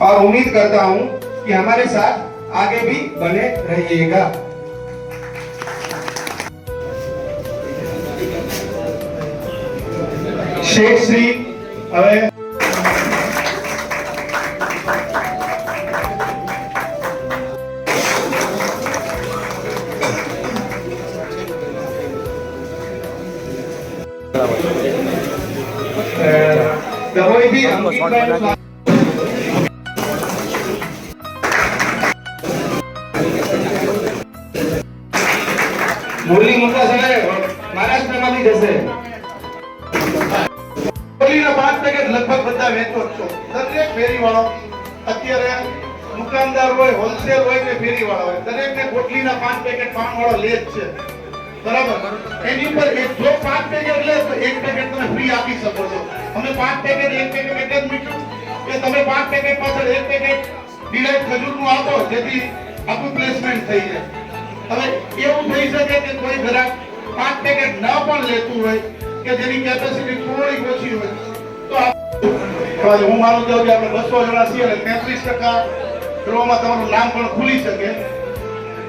और उम्मीद करता हूं कि हमारे साथ आगे भी बने रहिएगा। शेख श्री હવે દવાઈ भी मुरली मुद्दा समय महाराष्ट्र में जैसे मुरलीના 5 પેકેટ લગભગ બધા વેચો છો દરેક ફેરી વાળો અત્યારે દુકાનદાર હોય હોલસેલ હોય કે ફેરી વાળો હોય દરેકને કોટલીના 5 પેકેટ પાન વાળો લે જ છે બરાબર એની ઉપર એક જો 5 પેકેટ લે તો એક પેકેટ તમે ફ્રી આપી શકો છો અમે 5 પેકેટ એક પેકેટ એટલે જ મૂક્યું કે તમે 5 પેકેટ પાછળ એક પેકેટ ડિલાઇટ ખજૂરનું આપો જેથી આપણું પ્લેસમેન્ટ થઈ જાય હવે એવું થઈ શકે કે કોઈ ગ્રાહક 5 પેકેટ ન પણ લેતું હોય કે જેની કેપેસિટી થોડી ઓછી હોય તો હું માનું છું કે આપણે 200 જણા છીએ અને 33% ડ્રોમાં તમારું નામ પણ ખુલી શકે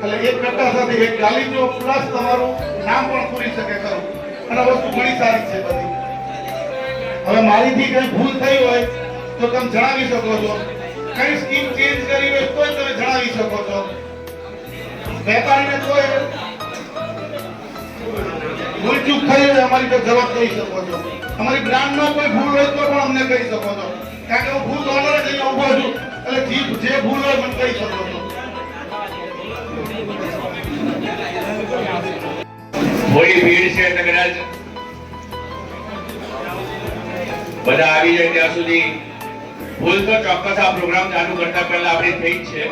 એટલે એક કરતા સાથે એક ગાલીચો પ્લસ તમારું નામ પણ ખુલી શકે ખરું અને વસ્તુ ઘણી સારી છે બધી હવે મારીથી કઈ ભૂલ થઈ હોય તો તમે જણાવી શકો છો કઈ સ્કીમ ચેન્જ કરી હોય તો તમે જણાવી શકો છો વેપારીને કોઈ ભૂલ ચૂક થઈ હોય અમારી તો જવાબ કહી શકો છો અમારી બ્રાન્ડમાં કોઈ ભૂલ હોય તો પણ અમને કહી શકો છો કારણ કે હું ભૂલ ઓનર જ અહીંયા ઊભો છું એટલે જે ભૂલ હોય મને કહી શકો છો થોડી ભીડ છે એટલે કદાચ બધા આવી જાય ત્યાં સુધી ભૂલ તો ચોક્કસ આ પ્રોગ્રામ ચાલુ કરતા પહેલા આપણી થઈ જ છે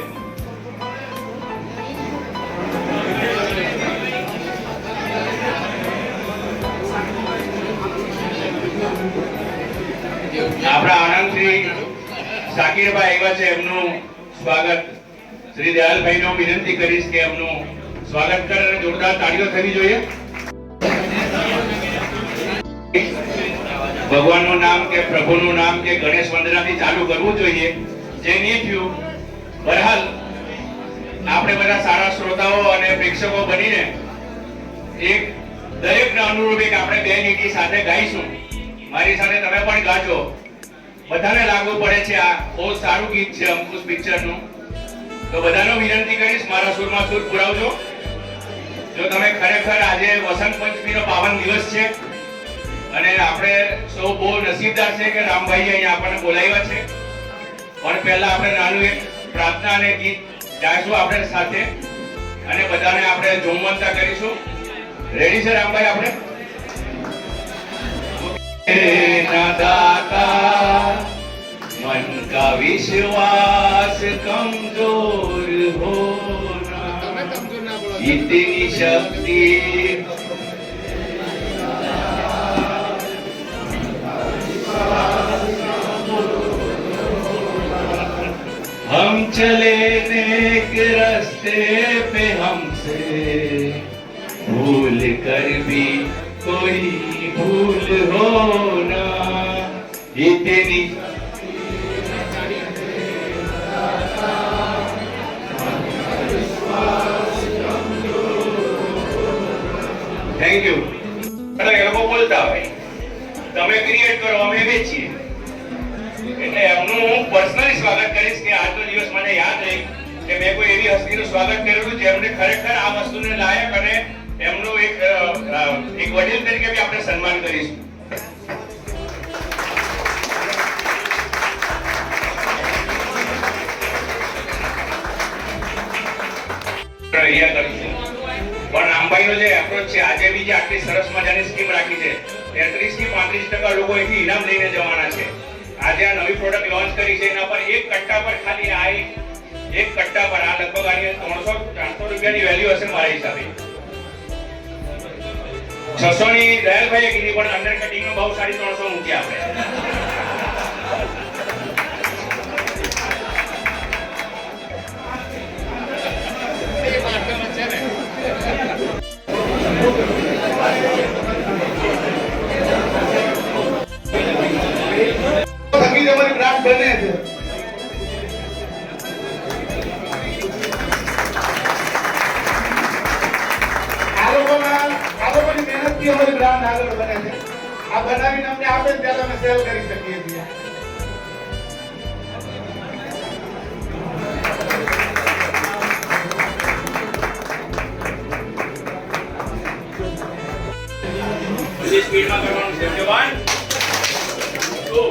આપણા આનંદ શ્રી શાકીરભાઈ આવ્યા છે એમનું સ્વાગત શ્રી દયાલભાઈ નો વિનંતી કરીશ કે એમનું સ્વાગત કરે અને જોરદાર તાળીઓ થવી જોઈએ ભગવાનનું નામ કે પ્રભુનું નામ કે ગણેશ વંદનાથી ચાલુ કરવું જોઈએ જે નહીં થયું બરહાલ આપણે બધા સારા શ્રોતાઓ અને પ્રેક્ષકો બનીને એક દરેકના અનુરૂપ એક આપણે બે લીટી સાથે ગાઈશું મારી સાથે તમે પણ ગાજો બધાને લાગુ પડે છે આ બહુ સારું ગીત છે અંકુશ પિક્ચરનું તો બધાનો વિનંતી કરીશ મારા સુરમાં સુર પુરાવજો જો તમે ખરેખર આજે વસંત પંચમીનો પાવન દિવસ છે અને આપણે સૌ બહુ નસીબદાર છે કે રામભાઈ અહીંયા આપણને બોલાવ્યા છે પણ પહેલા આપણે નાનું એક પ્રાર્થના અને ગીત ગાઈશું આપણે સાથે અને બધાને આપણે જોમવંતા કરીશું રેડી છે રામભાઈ આપણે दाता मन का विश्वास कमजोर होना इतनी शक्ति हम चले नेक रास्ते पे हमसे भूल कर भी कोई भूल हो ना इतनी थैंक यू એ લોકો બોલતા હોય તમે ક્રિએટ કરો અમે વેચીએ એટલે એમનું હું પર્સનલી સ્વાગત કરીશ કે આજનો દિવસ મને યાદ રહી કે મેં કોઈ એવી હસ્તીનું સ્વાગત કર્યું જેમને ખરેખર આ વસ્તુને લાયક અને એમનું એક વડીલ તરીકે બી આપણે સન્માન કરીશું પણ રામભાઈનો જે એપ્રોચ છે આજે બી જે આટલી સરસ મજાની સ્કીમ રાખી છે 33 થી 35% લોકો અહીંથી ઇનામ લઈને જવાના છે આજે આ નવી પ્રોડક્ટ લોન્ચ કરી છે એના પર એક કટ્ટા પર ખાલી આ એક કટ્ટા પર આ લગભગ આની 300-400 રૂપિયાની વેલ્યુ હશે મારા હિસાબે 600 ની દયાલભાઈએ કીધી પણ અંડરકટિંગ નો ભાવ 350 મૂક્યા આપણે હમારી બ્રાન્ડ બને છે આ બનાવીને અમને આપે ને ત્યારે અમે સેલ કરી શકીએ છીએ. બધી સ્પીડમાં કરવાનું છે. 1 2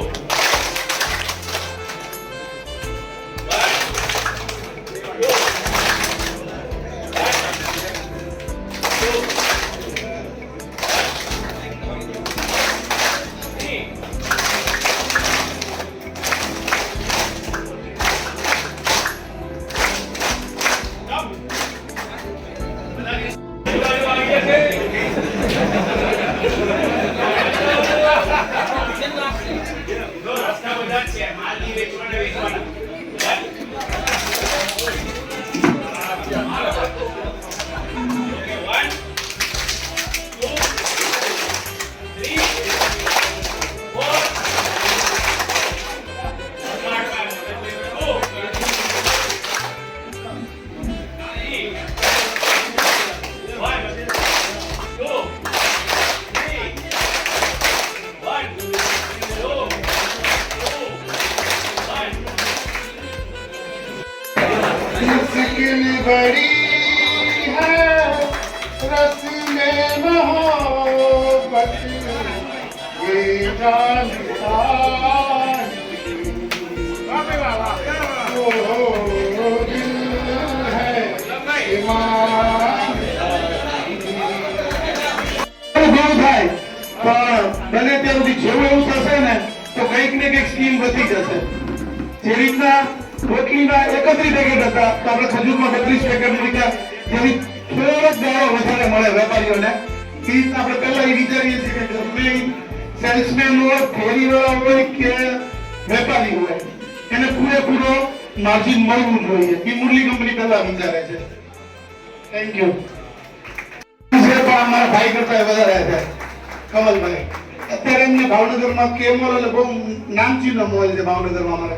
मुश्किल बड़ी है रस में मोहब्बत ये जानता वो दिल है ईमान થાય પણ બને ત્યાં સુધી જેવું એવું થશે ને તો કંઈક ને કંઈક સ્કીમ વધી જશે. જે રીતના રોટલીના 31 પેકેટ હતા તો આપણે ખજૂરમાં 32 પેકેટ મૂક્યા, જેથી થોડોક ગાળો વધારે મળે વેપારીઓને. એ રીતના આપણે પહેલા એ વિચારીએ છીએ કે ગમે સેલ્સમેન હોય, ફેરીવાળા હોય કે વેપારી હોય, એને પૂરેપૂરો માર્જિન મળવું જોઈએ. એ મુરલી કંપની પહેલા વિચારે છે. Thank you. પણ અમારા ભાઈ કરતા વધારે છે કમલભાઈ. અત્યારે એમને ભાવનગરમાં કેમોલ એટલે બહુ નામચીનો મોલ છે ભાવનગરમાં અમારે.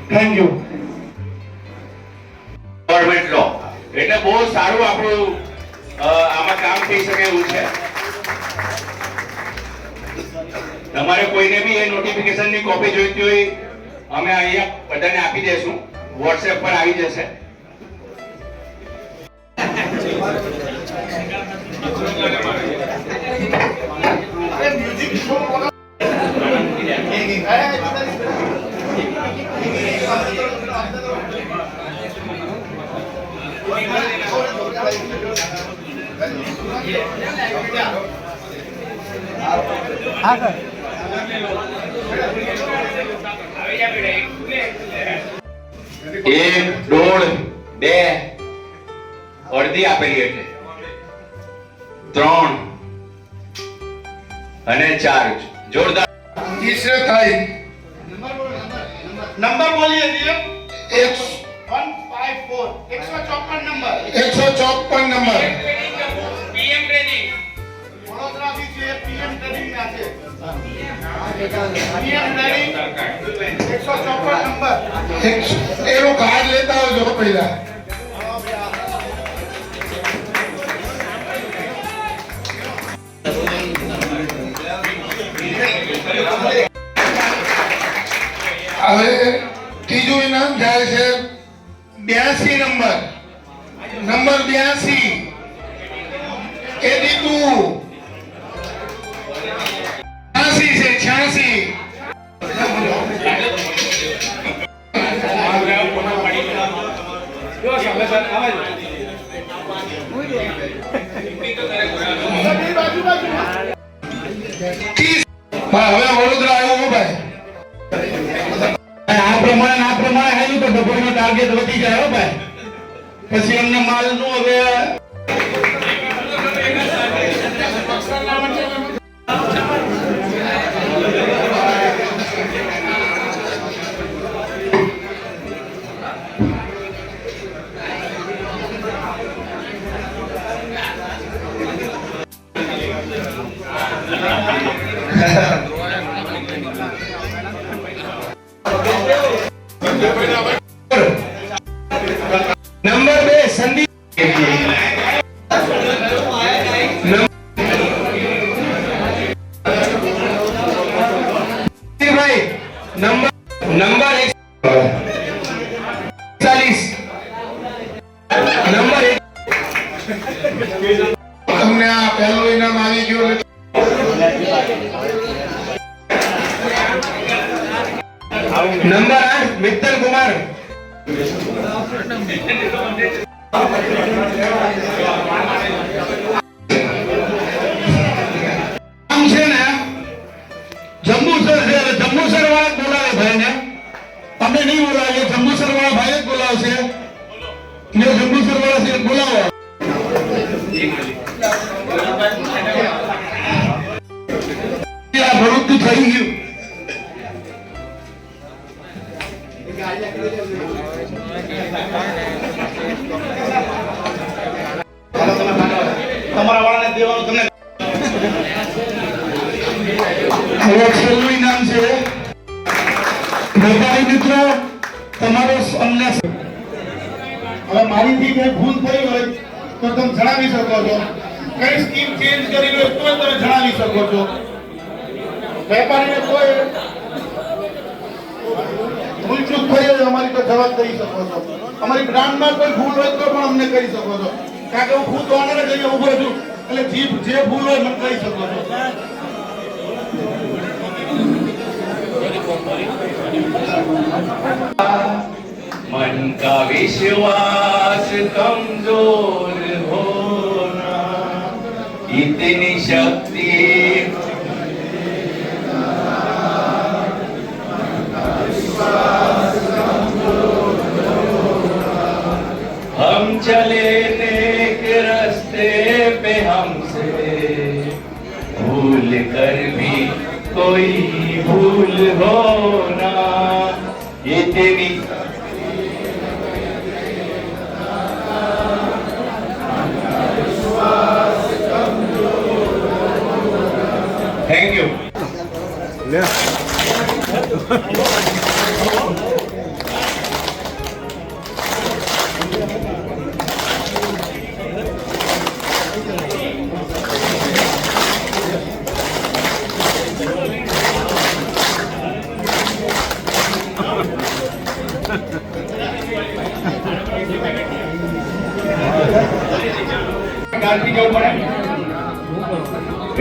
Thank you. ગવર્નમેન્ટ લો એટલે બહુ સારું આપણું આમાં કામ થઈ શકે એવું છે. તમારે કોઈને બી એ નોટિફિકેશનની કોપી જોઈતી હોય અમે અહીંયા બધાને આપી દઈશું, વોટ્સએપ પર આવી જશે. હા સર. એક દોઢ બે અડધી આપેલી એટલે 3 અને 4 જોરદાર. तीसरे थाई नंबर बोलिए जी. 154 154 number 154 number PM training Vadodara થી છે. પીએમ ટ્રેનિંગ ના છે. પીએમ ટ્રેનિંગ 154 નંબર એનો કાર્ડ લેતા આવજો પહેલા. હવે ત્રીજું ઇનામ જાય છે 82 નંબર 82 82 છે 86 હવે વડોદરા આવ્યો હું ભાઈ. આ પ્રમાણે હેલું તો ડબોનો ટાર્ગેટ વધી જાય હો ભાઈ. પછી અમને માલ નું હવે नंबर 2 संदीप નંબર 41 નંબર 1 તમને આ પહેલું ઇનામ આવી ગયું. નંબર 8 મિત્તલ કુમાર. આમ છે ને જંબુસર છે, જંબુસર વાળા બોલાવે ભાઈ ને. અમે નહીં બોલાવીએ, જંબુસર વાળા ભાઈ જ બોલાવશે. ને જંબુસર વાળા છે બોલાવો. આ ભરૂચ થઈ ગયું. તમારા વાળાને દેવાનું તમને. હવે છેલ્લું ઇનામ છે. વેપારી મિત્રો તમારો અમને હવે મારીથી કઈ ભૂલ થઈ હોય તો તમે જણાવી શકો છો. કઈ સ્કીમ ચેન્જ કરી હોય તો તમે જણાવી શકો છો. વેપારીને કોઈ ભૂલચૂક થઈ હોય અમારી તો જવાબ દઈ શકો છો. અમારી બ્રાન્ડમાં કોઈ ભૂલ હોય તો પણ અમને કહી શકો છો. કારણ કે હું ખુદ ઓનર જ અહીંયા ઉભો છું, એટલે જે ભૂલ હોય મને કહી શકો છો. मन का विश्वास कमजोर होना, इतनी शक्ति हम चले नेक रास्ते पे हमसे भूल कर भी कोई भूल होना, इतनी थैंक यू.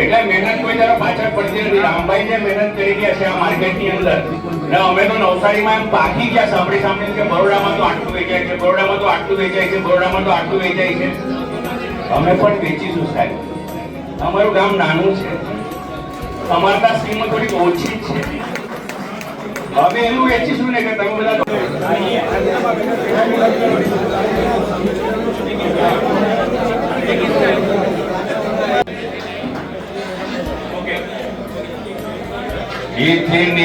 એટલે મહેનત કોઈ તરફ પાછળ પડતી નથી. રામભાઈ જે મહેનત કરી ગયા છે આ માર્કેટની અંદર, ને અમે તો નવસારીમાં એમ પાકી ગયા સાંભળી સાંભળીને કે બરોડામાં તો આટલું વેચાય છે, બરોડામાં તો આટલું વેચાય છે, બરોડામાં તો આટલું વેચાય છે. અમે પણ વેચીશું સાહેબ. અમારું ગામ નાનું છે, અમારી ત્યાં સ્કીમો થોડીક ઓછી જ છે. હવે એવું વેચીશું ને કે તમે બધા इतनी